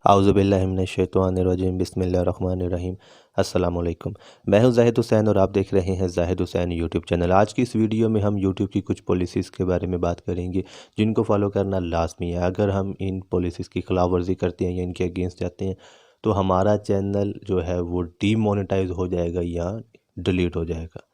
आउज़ुबिल्लाहिमिनश्शैतानिर्रजीम बिस्मिल्लाहिर्रहमानिर्रहीम। अस्सलाम वालेकुम। मैं हूं ज़ाहिद हुसैन और आप देख रहे हैं ज़ाहिद हुसैन यूट्यूब चैनल। आज की इस वीडियो में हम यूट्यूब की कुछ पॉलिसीज़ के बारे में बात करेंगे जिनको फॉलो करना लाजमी है। अगर हम इन पॉलिसीज़ की खिलाफ वर्जी करते हैं या इनके अगेंस्ट जाते हैं तो हमारा चैनल जो है वो डीमोनेटाइज हो जाएगा या डिलीट हो जाएगा।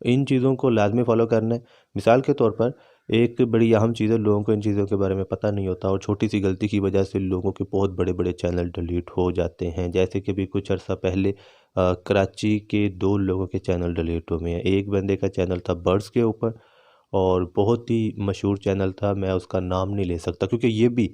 इन चीज़ों को लाजमी फ़ॉलो करना है। मिसाल के तौर पर एक बड़ी अहम चीज़ है, लोगों को इन चीज़ों के बारे में पता नहीं होता और छोटी सी गलती की वजह से लोगों के बहुत बड़े बड़े चैनल डिलीट हो जाते हैं। जैसे कि अभी कुछ अर्सा पहले कराची के 2 लोगों के चैनल डिलीट हो गए हैं। एक बंदे का चैनल था बर्ड्स के ऊपर और बहुत ही मशहूर चैनल था, मैं उसका नाम नहीं ले सकता क्योंकि ये भी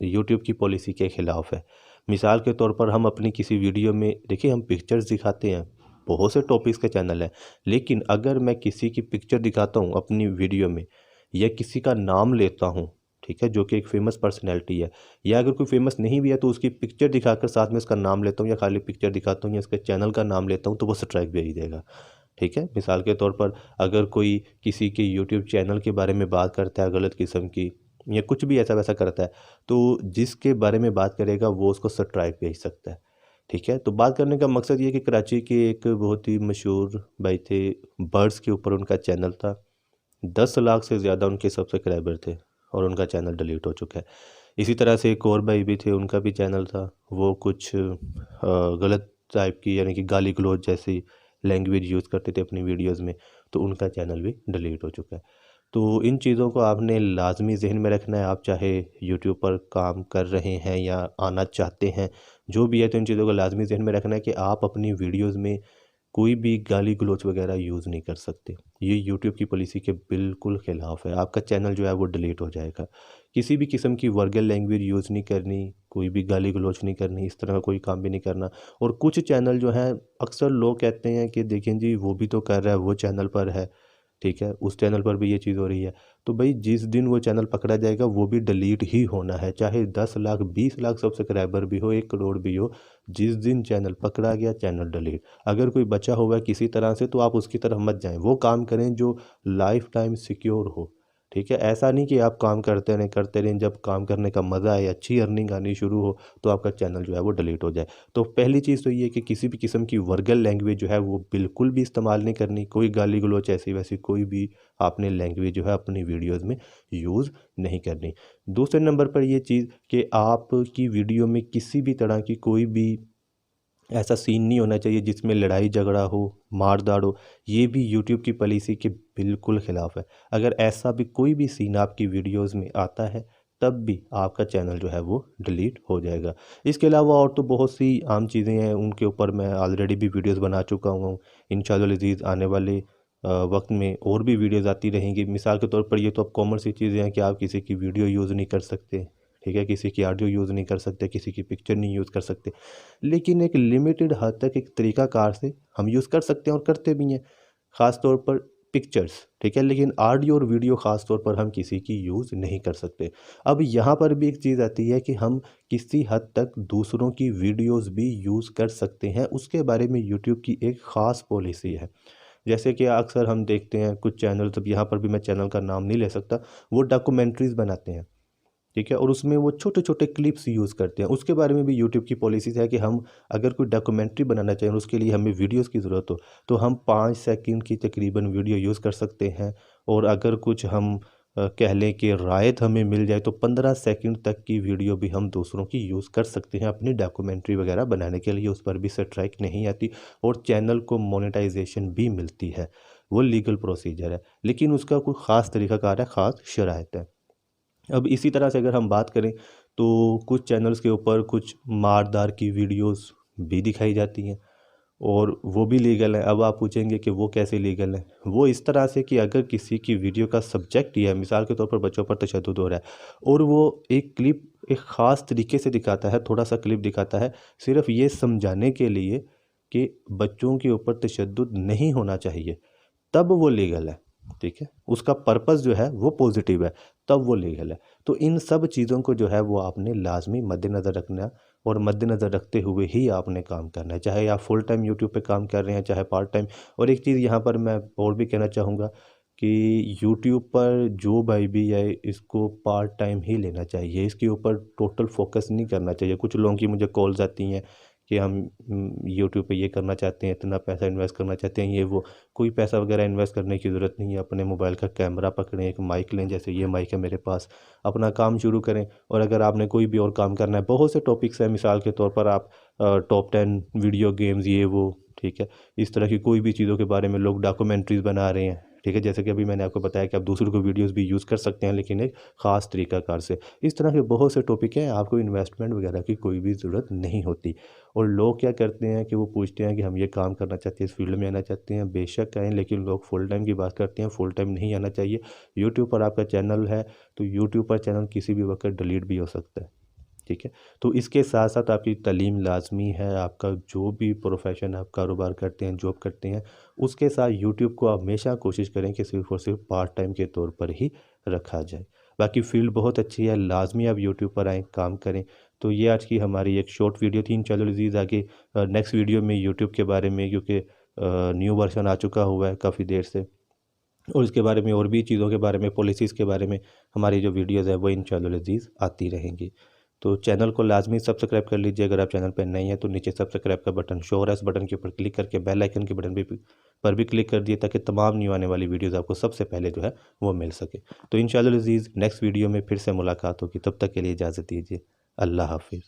यूट्यूब की पॉलिसी के ख़िलाफ़ है। मिसाल के तौर पर हम अपनी किसी वीडियो में देखिए हम पिक्चर्स दिखाते हैं, बहुत से टॉपिक्स के चैनल हैं, लेकिन अगर मैं किसी की पिक्चर दिखाता हूँ अपनी वीडियो में या किसी का नाम लेता हूँ, ठीक है, जो कि एक फ़ेमस पर्सनैलिटी है, या अगर कोई फ़ेमस नहीं भी है तो उसकी पिक्चर दिखाकर साथ में उसका नाम लेता हूँ या खाली पिक्चर दिखाता हूँ या उसके चैनल का नाम लेता हूँ तो वो स्ट्राइक भेज देगा। ठीक है, मिसाल के तौर पर अगर कोई किसी के यूट्यूब चैनल के बारे में बात करता है गलत किस्म की या कुछ भी ऐसा वैसा करता है तो जिसके बारे में बात करेगा वो उसको स्ट्राइक भेज सकता है। ठीक है, तो बात करने का मकसद ये कि कराची के एक बहुत ही मशहूर भाई थे, बर्ड्स के ऊपर उनका चैनल था, 10 लाख से ज़्यादा उनके सब्सक्राइबर थे और उनका चैनल डिलीट हो चुका है। इसी तरह से एक और भाई भी थे, उनका भी चैनल था, वो कुछ गलत टाइप की यानी कि गाली गलौज जैसी लैंग्वेज यूज़ करते थे अपनी वीडियोज़ में, तो उनका चैनल भी डिलीट हो चुका है। तो इन चीज़ों को आपने लाज़मी ज़हन में रखना है, आप चाहे यूट्यूब पर काम कर रहे हैं या आना चाहते हैं, जो भी है, तो इन चीज़ों को लाज़मी ज़हन में रखना है कि आप अपनी वीडियोज़ में कोई भी गाली गलौच वगैरह यूज़ नहीं कर सकते। ये यूट्यूब की पॉलिसी के बिल्कुल ख़िलाफ़ है, आपका चैनल जो है वो डिलीट हो जाएगा। किसी भी किस्म की वर्गल लैंग्वेज यूज़ नहीं करनी, कोई भी गाली गलौच नहीं करनी, इस तरह का कोई काम भी नहीं करना। और कुछ चैनल जो हैं, अक्सर लोग कहते हैं कि देखें जी वो भी तो कर रहा है, वो चैनल पर है, ठीक है, उस चैनल पर भी ये चीज़ हो रही है। तो भाई जिस दिन वो चैनल पकड़ा जाएगा वो भी डिलीट ही होना है, चाहे 10 लाख 20 लाख सब्सक्राइबर भी हो, 1 करोड़ भी हो, जिस दिन चैनल पकड़ा गया चैनल डिलीट। अगर कोई बचा हुआ है किसी तरह से तो आप उसकी तरफ मत जाएं, वो काम करें जो लाइफ टाइम सिक्योर हो। ठीक है, ऐसा नहीं कि आप काम करते रहें, जब काम करने का मज़ा आए, अच्छी अर्निंग आनी शुरू हो तो आपका चैनल जो है वो डिलीट हो जाए। तो पहली चीज़ तो ये है कि किसी भी किस्म की वर्गल लैंग्वेज जो है वो बिल्कुल भी इस्तेमाल नहीं करनी, कोई गाली गलौच ऐसी वैसी कोई भी आपने लैंग्वेज जो है अपनी वीडियोज़ में यूज़ नहीं करनी। दूसरे नंबर पर ये चीज़ कि आपकी वीडियो में किसी भी तरह की कोई भी ऐसा सीन नहीं होना चाहिए जिसमें लड़ाई झगड़ा हो, मार-धाड़ हो, ये भी यूट्यूब की पॉलिसी के बिल्कुल ख़िलाफ़ है। अगर ऐसा भी कोई भी सीन आपकी वीडियोज़ में आता है, तब भी आपका चैनल जो है वो डिलीट हो जाएगा। इसके अलावा और तो बहुत सी आम चीज़ें हैं, उनके ऊपर मैं ऑलरेडी भी वीडियोज़ बना चुका हूँ। इंशाअल्लाह अज़ीज़ आने वाले वक्त में और भी वीडियोज़ आती रहेंगी। मिसाल के तौर पर ये तो अब कॉमन सी चीज़ें हैं कि आप किसी की वीडियो यूज़ नहीं कर सकते, ठीक है, किसी की ऑडियो यूज़ नहीं कर सकते, किसी की पिक्चर नहीं यूज़ कर सकते। लेकिन एक लिमिटेड हद तक एक तरीक़ाकार से हम यूज़ कर सकते हैं और करते भी हैं, ख़ास तौर पर पिक्चर्स, ठीक है, लेकिन ऑडियो और वीडियो ख़ास तौर पर हम किसी की यूज़ नहीं कर सकते। अब यहाँ पर भी एक चीज़ आती है कि हम किसी हद तक दूसरों की वीडियोज़ भी यूज़ कर सकते हैं, उसके बारे में यूट्यूब की एक ख़ास पॉलिसी है। जैसे कि अक्सर हम देखते हैं कुछ चैनल, अब यहाँ पर भी मैं चैनल का नाम नहीं ले सकता, वो डॉक्यूमेंट्रीज़ बनाते हैं, ठीक है, और उसमें वो छोटे-छोटे क्लिप्स यूज़ करते हैं। उसके बारे में भी यूट्यूब की पॉलिसीज़ है कि हम अगर कोई डॉक्यूमेंट्री बनाना चाहें और उसके लिए हमें वीडियोज़ की ज़रूरत हो, तो हम 5 सेकंड की तकरीबन वीडियो यूज़ कर सकते हैं। और अगर कुछ हम कह लें कि रायत हमें मिल जाए तो 15 सेकंड तक की वीडियो भी हम दूसरों की यूज़ कर सकते हैं अपनी डॉक्यूमेंट्री वगैरह बनाने के लिए, उस पर भी स्ट्राइक नहीं आती और चैनल को मोनेटाइजेशन भी मिलती है। वो लीगल प्रोसीजर है, लेकिन उसका कोई ख़ास तरीक़ाकार है, ख़ास शराइत है। अब इसी तरह से अगर हम बात करें तो कुछ चैनल्स के ऊपर कुछ मार-धाड़ की वीडियोज़ भी दिखाई जाती हैं और वो भी लीगल है। अब आप पूछेंगे कि वो कैसे लीगल है? वो इस तरह से कि अगर किसी की वीडियो का सब्जेक्ट ये है, मिसाल के तौर पर बच्चों पर तशद्दुद हो रहा है और वो एक क्लिप एक ख़ास तरीके से दिखाता है, थोड़ा-सा क्लिप दिखाता है, सिर्फ़ ये समझाने के लिए कि बच्चों के ऊपर तशद्दुद नहीं होना चाहिए, तब वो लीगल है, ठीक है? उसका पर्पस जो है वो पॉजिटिव है, तब वो लीगल है। तो इन सब चीज़ों को जो है वो आपने लाज़मी मद्देनज़र रखना और मद्देनज़र रखते हुए ही आपने काम करना है, चाहे आप फुल टाइम यूट्यूब पे काम कर रहे हैं, चाहे पार्ट टाइम। और एक चीज़ यहाँ पर मैं और भी कहना चाहूँगा कि यूट्यूब पर जो भाई भी है इसको पार्ट टाइम ही लेना चाहिए, इसके ऊपर टोटल फोकस नहीं करना चाहिए। कुछ लोगों की मुझे कॉल्स आती हैं कि हम यूट्यूब पे ये करना चाहते हैं, इतना पैसा इन्वेस्ट करना चाहते हैं, ये वो। कोई पैसा वगैरह इन्वेस्ट करने की ज़रूरत नहीं है। अपने मोबाइल का कैमरा पकड़ें, एक माइक लें, जैसे ये माइक है मेरे पास, अपना काम शुरू करें। और अगर आपने कोई भी और काम करना है, बहुत से टॉपिक्स हैं, मिसाल के तौर पर आप टॉप 10 वीडियो गेम्स, ये वो, ठीक है, इस तरह की कोई भी चीज़ों के बारे में लोग डॉक्यूमेंट्रीज बना रहे हैं, ठीक है। जैसे कि अभी मैंने आपको बताया कि आप दूसरों को वीडियोस भी यूज़ कर सकते हैं, लेकिन एक ख़ास तरीक़ाकार से। इस तरह के बहुत से टॉपिक हैं, आपको इन्वेस्टमेंट वगैरह की कोई भी ज़रूरत नहीं होती। और लोग क्या करते हैं कि वो पूछते हैं कि हम ये काम करना चाहते हैं, इस फील्ड में आना चाहते हैं, बेशक आएँ, लेकिन लोग फुल टाइम की बात करते हैं। फुल टाइम नहीं आना चाहिए। यूट्यूब पर आपका चैनल है तो यूट्यूब पर चैनल किसी भी वक्त डिलीट भी हो सकता है, ठीक है। तो इसके साथ साथ आपकी तालीम लाजमी है। आपका जो भी प्रोफेशन आप कारोबार करते हैं, जॉब करते हैं, उसके साथ यूट्यूब को आप हमेशा कोशिश करें कि सिर्फ़ और सिर्फ पार्ट टाइम के तौर पर ही रखा जाए। बाकी फ़ील्ड बहुत अच्छी है, लाजमी आप यूट्यूब पर आएँ, काम करें। तो ये आज की हमारी एक शॉर्ट वीडियो थी। चलो लज़ीज़, आगे नेक्स्ट वीडियो में यूट्यूब के बारे में, क्योंकि न्यू वर्ज़न आ चुका हुआ है काफ़ी देर से, और इसके बारे में और भी चीज़ों के बारे में, पॉलिसीज़ के बारे में हमारी जो वीडियोज़ है वो इंशाअल्लाह लज़ीज़ आती रहेंगी। तो चैनल को लाजमी सब्सक्राइब कर लीजिए। अगर आप चैनल पर नए हैं तो नीचे सब्सक्राइब का बटन शो हो रहा है, इस बटन के ऊपर क्लिक करके बेल आइकन के बटन पर भी क्लिक कर दिए, ताकि तमाम न्यू आने वाली वीडियोज़ आपको सबसे पहले जो है वो मिल सके। तो इंशाअल्लाह लज़ीज़ नेक्स्ट वीडियो में फिर से मुलाकात होगी। तब तक के लिए इजाज़त दीजिए। अल्लाह हाफ़िज़।